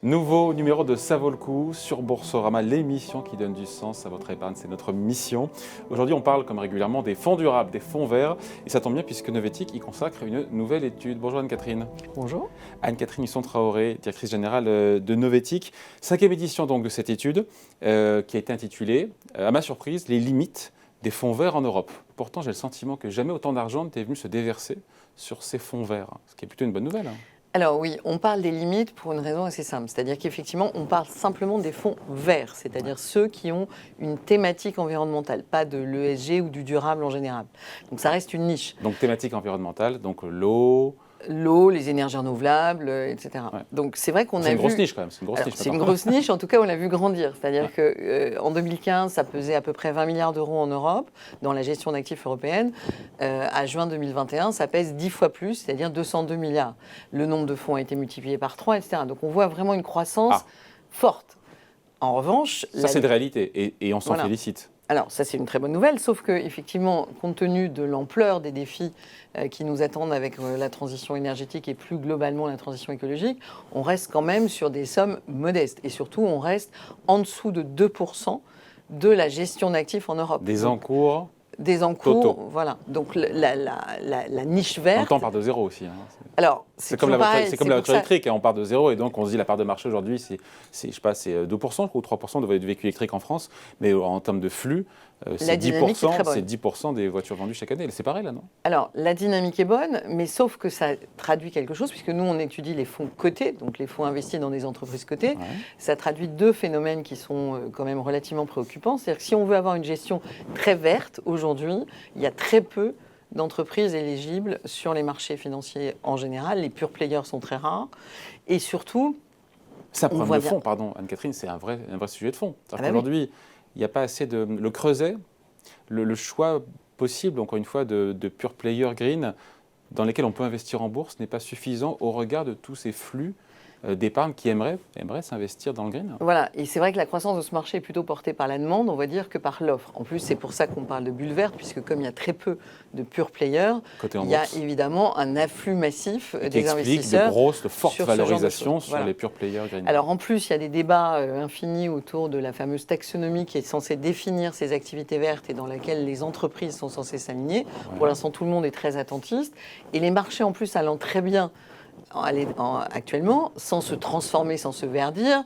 Nouveau numéro de Ça vaut le coup sur Boursorama, l'émission qui donne du sens à votre épargne, c'est notre mission. Aujourd'hui, on parle comme régulièrement des fonds durables, des fonds verts, et ça tombe bien puisque Novetic y consacre une nouvelle étude. Bonjour Anne-Catherine. Bonjour. Anne-Catherine Husson-Traoré, directrice générale de Novetic. 5e édition donc de cette étude qui a été intitulée, à ma surprise, les limites des fonds verts en Europe. Pourtant, j'ai le sentiment que jamais autant d'argent n'était venu se déverser sur ces fonds verts, ce qui est plutôt une bonne nouvelle. Alors oui, on parle des limites pour une raison assez simple, c'est-à-dire qu'effectivement, on parle simplement des fonds verts, c'est-à-dire ceux qui ont une thématique environnementale, pas de l'ESG ou du durable en général. Donc ça reste une niche. Donc thématique environnementale, donc l'eau, les énergies renouvelables, etc. Ouais. Donc c'est vrai qu'on a vu... C'est une grosse niche quand même. C'est une grosse niche, en tout cas on l'a vu grandir. C'est-à-dire qu'en 2015, ça pesait à peu près 20 milliards d'euros en Europe, dans la gestion d'actifs européenne. À juin 2021, ça pèse 10 fois plus, c'est-à-dire 202 milliards. Le nombre de fonds a été multiplié par 3, etc. Donc on voit vraiment une croissance forte. En revanche... Ça c'est de réalité et on s'en félicite. Alors, ça, c'est une très bonne nouvelle, sauf qu'effectivement, compte tenu de l'ampleur des défis qui nous attendent avec la transition énergétique et plus globalement la transition écologique, on reste quand même sur des sommes modestes. Et surtout, on reste en dessous de 2% de la gestion d'actifs en Europe. Des encours totaux. Voilà. Donc, la niche verte... On part de zéro aussi. Hein. Alors, c'est comme la voiture électrique, on part de zéro et donc on se dit la part de marché aujourd'hui, c'est 2% ou 3% de véhicules électriques en France, mais en termes de flux, c'est 10% des voitures vendues chaque année. C'est pareil là, non? Alors, la dynamique est bonne, mais sauf que ça traduit quelque chose, puisque nous, on étudie les fonds cotés, donc les fonds investis dans des entreprises cotées. Ouais. Ça traduit deux phénomènes qui sont quand même relativement préoccupants. C'est-à-dire que si on veut avoir une gestion très verte, aujourd'hui, il y a très peu d'entreprises éligibles sur les marchés financiers en général. Les pure players sont très rares. Et surtout... C'est un problème de fond, pardon, Anne-Catherine, c'est un vrai sujet de fond. Aujourd'hui, il n'y a pas assez de... Le creuset, le choix possible, encore une fois, de pure player green dans lesquels on peut investir en bourse n'est pas suffisant au regard de tous ces flux d'épargne qui aimeraient s'investir dans le green. Voilà, et c'est vrai que la croissance de ce marché est plutôt portée par la demande, on va dire, que par l'offre. En plus, c'est pour ça qu'on parle de bulle verte, puisque comme il y a très peu de pure players, il y a évidemment un afflux massif des investisseurs. De fortes valorisations sur les pure players green. Alors en plus, il y a des débats infinis autour de la fameuse taxonomie qui est censée définir ces activités vertes et dans laquelle les entreprises sont censées s'aligner. Ouais. Pour l'instant, tout le monde est très attentiste. Et les marchés, en plus, allant très bien actuellement, sans se transformer, sans se verdir,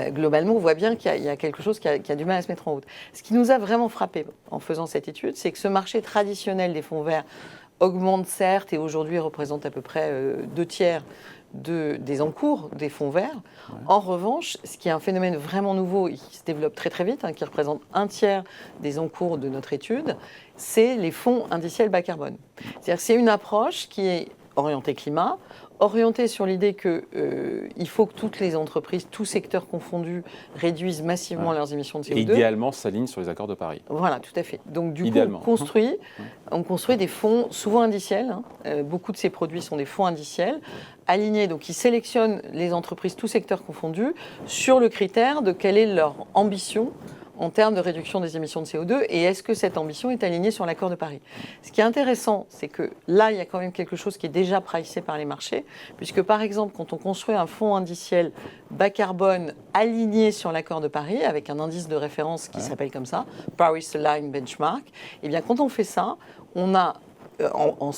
globalement, on voit bien qu'il y a quelque chose qui a du mal à se mettre en route. Ce qui nous a vraiment frappé en faisant cette étude, c'est que ce marché traditionnel des fonds verts augmente certes et aujourd'hui représente à peu près 2/3 des encours des fonds verts. Ouais. En revanche, ce qui est un phénomène vraiment nouveau et qui se développe très très vite, qui représente 1/3 des encours de notre étude, c'est les fonds indiciels bas carbone. C'est-à-dire que c'est une approche qui est orientée climat, orienté sur l'idée qu'il faut que toutes les entreprises, tous secteurs confondus, réduisent massivement leurs émissions de CO2. Et idéalement, s'alignent sur les accords de Paris. Voilà, tout à fait. Donc du coup, on construit des fonds souvent indiciels. Beaucoup de ces produits sont des fonds indiciels, alignés. Donc ils sélectionnent les entreprises, tous secteurs confondus, sur le critère de quelle est leur ambition en termes de réduction des émissions de CO2 et est-ce que cette ambition est alignée sur l'accord de Paris. Ce qui est intéressant, c'est que là, il y a quand même quelque chose qui est déjà pricé par les marchés, puisque par exemple, quand on construit un fonds indiciel bas carbone aligné sur l'accord de Paris, avec un indice de référence qui s'appelle comme ça, Paris Aligned Benchmark, eh bien quand on fait ça, on a en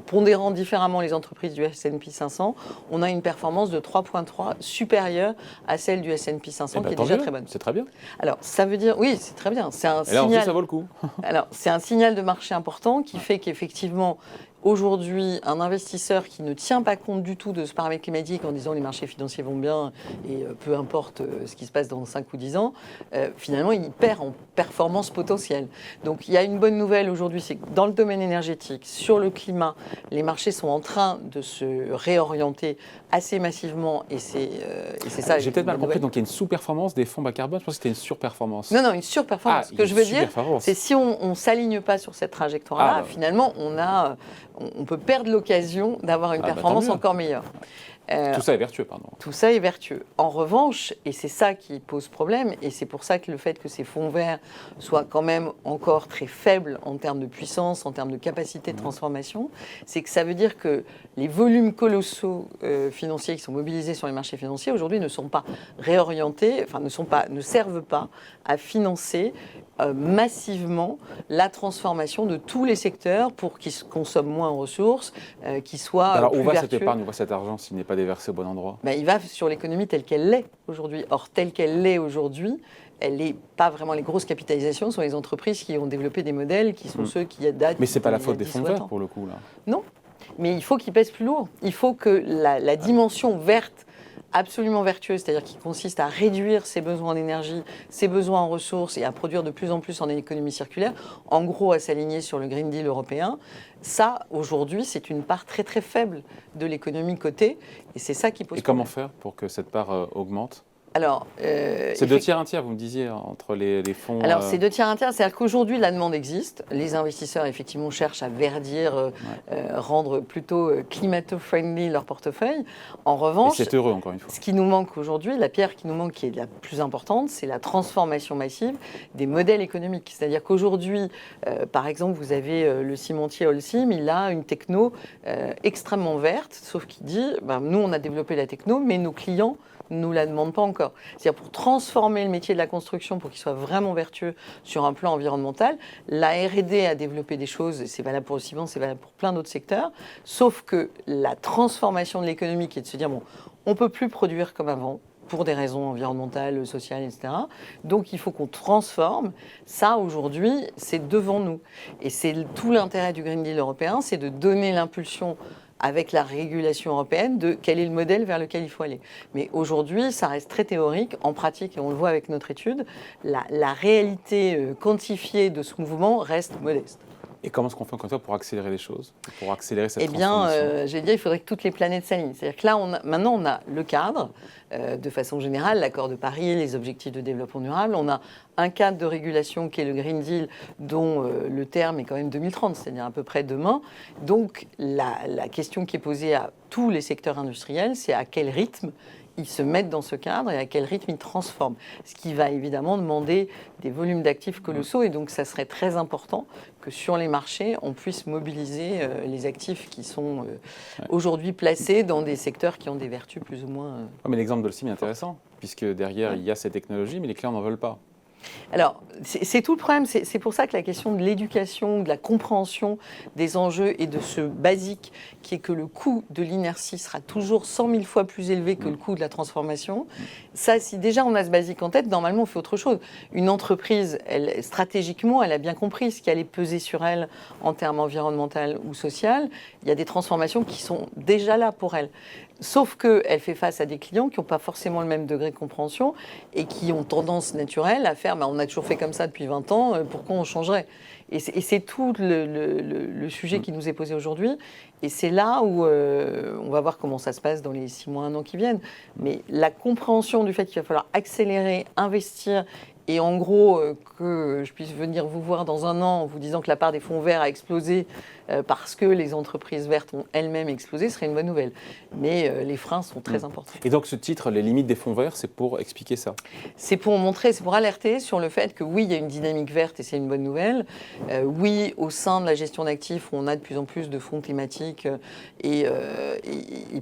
pondérant différemment les entreprises du S&P 500, on a une performance de 3,3 supérieure à celle du S&P 500, qui est déjà très bonne. C'est très bien. Alors, ça veut dire, oui, c'est très bien. C'est un signal. Là, ça vaut le coup. Alors, c'est un signal de marché important qui fait qu'effectivement, aujourd'hui, un investisseur qui ne tient pas compte du tout de ce paramètre climatique en disant les marchés financiers vont bien et peu importe ce qui se passe dans 5 ou 10 ans, finalement, il perd en performance potentielle. Donc, il y a une bonne nouvelle aujourd'hui, c'est que dans le domaine énergétique, sur le climat, les marchés sont en train de se réorienter assez massivement et c'est ça. J'ai peut-être mal compris, donc il y a une sous-performance des fonds bas carbone, je pense que c'était une surperformance. Non, une surperformance. Ce que je veux dire, c'est si on ne s'aligne pas sur cette trajectoire-là, finalement, on peut perdre l'occasion d'avoir une performance encore meilleure. Tout ça est vertueux, pardon. Tout ça est vertueux. En revanche, et c'est ça qui pose problème, et c'est pour ça que le fait que ces fonds verts soient quand même encore très faibles en termes de puissance, en termes de capacité de transformation, c'est que ça veut dire que les volumes colossaux financiers qui sont mobilisés sur les marchés financiers aujourd'hui ne sont pas réorientés, enfin ne servent pas à financer massivement la transformation de tous les secteurs pour qu'ils consomment moins en ressources, qu'ils soient Alors, plus où va vertueux. cette épargne, où va cet argent s'il n'est pas déversé au bon endroit? Il va sur l'économie telle qu'elle l'est aujourd'hui. Or, telle qu'elle l'est aujourd'hui, elle n'est pas vraiment les grosses capitalisations, ce sont les entreprises qui ont développé des modèles qui sont ceux qui datent. Mais ce n'est pas la faute des fonds verts pour le coup, là. Non, mais il faut qu'ils pèsent plus lourd. Il faut que la dimension verte, absolument vertueuse, c'est-à-dire qui consiste à réduire ses besoins en énergie, ses besoins en ressources et à produire de plus en plus en économie circulaire, en gros à s'aligner sur le Green Deal européen, ça, aujourd'hui, c'est une part très très faible de l'économie cotée et c'est ça qui pose problème. Et comment faire pour que cette part augmente ? Alors, c'est 2 tiers, 1 tiers, vous me disiez, entre les fonds. Alors, c'est 2 tiers, 1 tiers. C'est-à-dire qu'aujourd'hui, la demande existe. Les investisseurs, effectivement, cherchent à verdir, rendre plutôt climato-friendly leur portefeuille. En revanche, et c'est heureux, encore une fois. Ce qui nous manque aujourd'hui, la pierre qui nous manque, qui est la plus importante, c'est la transformation massive des modèles économiques. C'est-à-dire qu'aujourd'hui, par exemple, vous avez le cimentier Holcim, il a une techno extrêmement verte, sauf qu'il dit, nous, on a développé la techno, mais nos clients ne nous la demandent pas encore. C'est-à-dire pour transformer le métier de la construction, pour qu'il soit vraiment vertueux sur un plan environnemental, la R&D a développé des choses, c'est valable pour le ciment, c'est valable pour plein d'autres secteurs, sauf que la transformation de l'économie qui est de se dire, on ne peut plus produire comme avant, pour des raisons environnementales, sociales, etc. Donc il faut qu'on transforme. Ça, aujourd'hui, c'est devant nous. Et c'est tout l'intérêt du Green Deal européen, c'est de donner l'impulsion avec la régulation européenne de quel est le modèle vers lequel il faut aller. Mais aujourd'hui, ça reste très théorique. En pratique, et on le voit avec notre étude, la réalité quantifiée de ce mouvement reste modeste. Et comment est-ce qu'on fait encore une fois pour accélérer les choses, pour accélérer cette transformation ? J'ai dit, il faudrait que toutes les planètes s'alignent. C'est-à-dire que là, maintenant, on a le cadre, de façon générale, l'accord de Paris, les objectifs de développement durable. On a un cadre de régulation qui est le Green Deal, dont le terme est quand même 2030, c'est-à-dire à peu près demain. Donc, la question qui est posée à tous les secteurs industriels, c'est à quel rythme ils se mettent dans ce cadre et à quel rythme ils transforment. Ce qui va évidemment demander des volumes d'actifs colossaux et donc ça serait très important que sur les marchés, on puisse mobiliser les actifs qui sont aujourd'hui placés dans des secteurs qui ont des vertus plus ou moins... mais l'exemple de l'Holcim est intéressant, puisque derrière, il y a ces technologies, mais les clients n'en veulent pas. Alors, c'est tout le problème. C'est pour ça que la question de l'éducation, de la compréhension des enjeux et de ce basique qui est que le coût de l'inertie sera toujours 100 000 fois plus élevé que le coût de la transformation. Ça, si déjà on a ce basique en tête, normalement, on fait autre chose. Une entreprise, stratégiquement, elle a bien compris ce qui allait peser sur elle en termes environnementaux ou sociaux. Il y a des transformations qui sont déjà là pour elle. Sauf qu'elle fait face à des clients qui n'ont pas forcément le même degré de compréhension et qui ont tendance naturelle à faire on a toujours fait comme ça depuis 20 ans, pourquoi on changerait ? Et c'est tout le sujet qui nous est posé aujourd'hui. Et c'est là où on va voir comment ça se passe dans les 6 mois, 1 an qui viennent. Mais la compréhension du fait qu'il va falloir accélérer, investir, et en gros, que je puisse venir vous voir dans 1 an en vous disant que la part des fonds verts a explosé parce que les entreprises vertes ont elles-mêmes explosé, ce serait une bonne nouvelle. Mais les freins sont très importants. Et donc ce titre, les limites des fonds verts, c'est pour expliquer ça ? C'est pour montrer, c'est pour alerter sur le fait que oui, il y a une dynamique verte et c'est une bonne nouvelle. Oui, au sein de la gestion d'actifs, on a de plus en plus de fonds thématiques et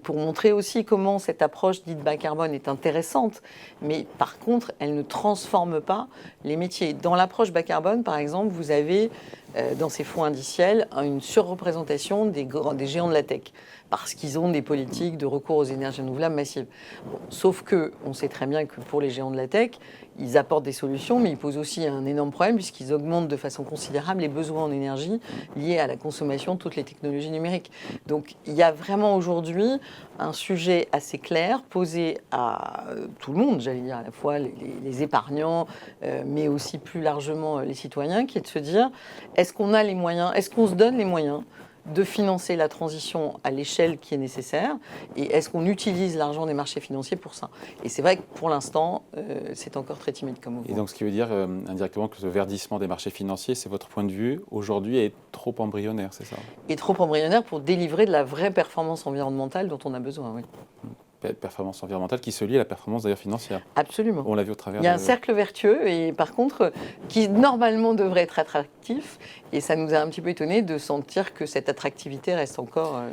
pour montrer aussi comment cette approche dite bas carbone est intéressante. Mais par contre, elle ne transforme pas les métiers. Dans l'approche bas carbone, par exemple, vous avez dans ces fonds indiciels une surreprésentation des géants de la tech parce qu'ils ont des politiques de recours aux énergies renouvelables massives. Sauf qu'on sait très bien que pour les géants de la tech, ils apportent des solutions, mais ils posent aussi un énorme problème puisqu'ils augmentent de façon considérable les besoins en énergie liés à la consommation de toutes les technologies numériques. Donc il y a vraiment aujourd'hui un sujet assez clair posé à tout le monde, j'allais dire, à la fois les épargnants, mais aussi plus largement les citoyens, qui est de se dire, est-ce qu'on a les moyens, est-ce qu'on se donne les moyens de financer la transition à l'échelle qui est nécessaire et est-ce qu'on utilise l'argent des marchés financiers pour ça? Et c'est vrai que pour l'instant, c'est encore très timide comme mouvement. Et donc ce qui veut dire indirectement que ce verdissement des marchés financiers, c'est votre point de vue, aujourd'hui est trop embryonnaire, c'est ça? Et trop embryonnaire pour délivrer de la vraie performance environnementale dont on a besoin, oui. Performance environnementale qui se lie à la performance d'ailleurs financière. Absolument. On l'a vu au travers. Il y a un cercle vertueux et par contre qui normalement devrait être attractif et ça nous a un petit peu étonné de sentir que cette attractivité reste encore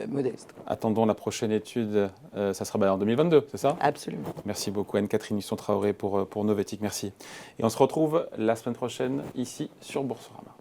modeste. Attendons la prochaine étude, ça sera en 2022, c'est ça? Absolument. Merci beaucoup Anne-Catherine Husson-Traoré pour Novetic, merci. Et on se retrouve la semaine prochaine ici sur Boursorama.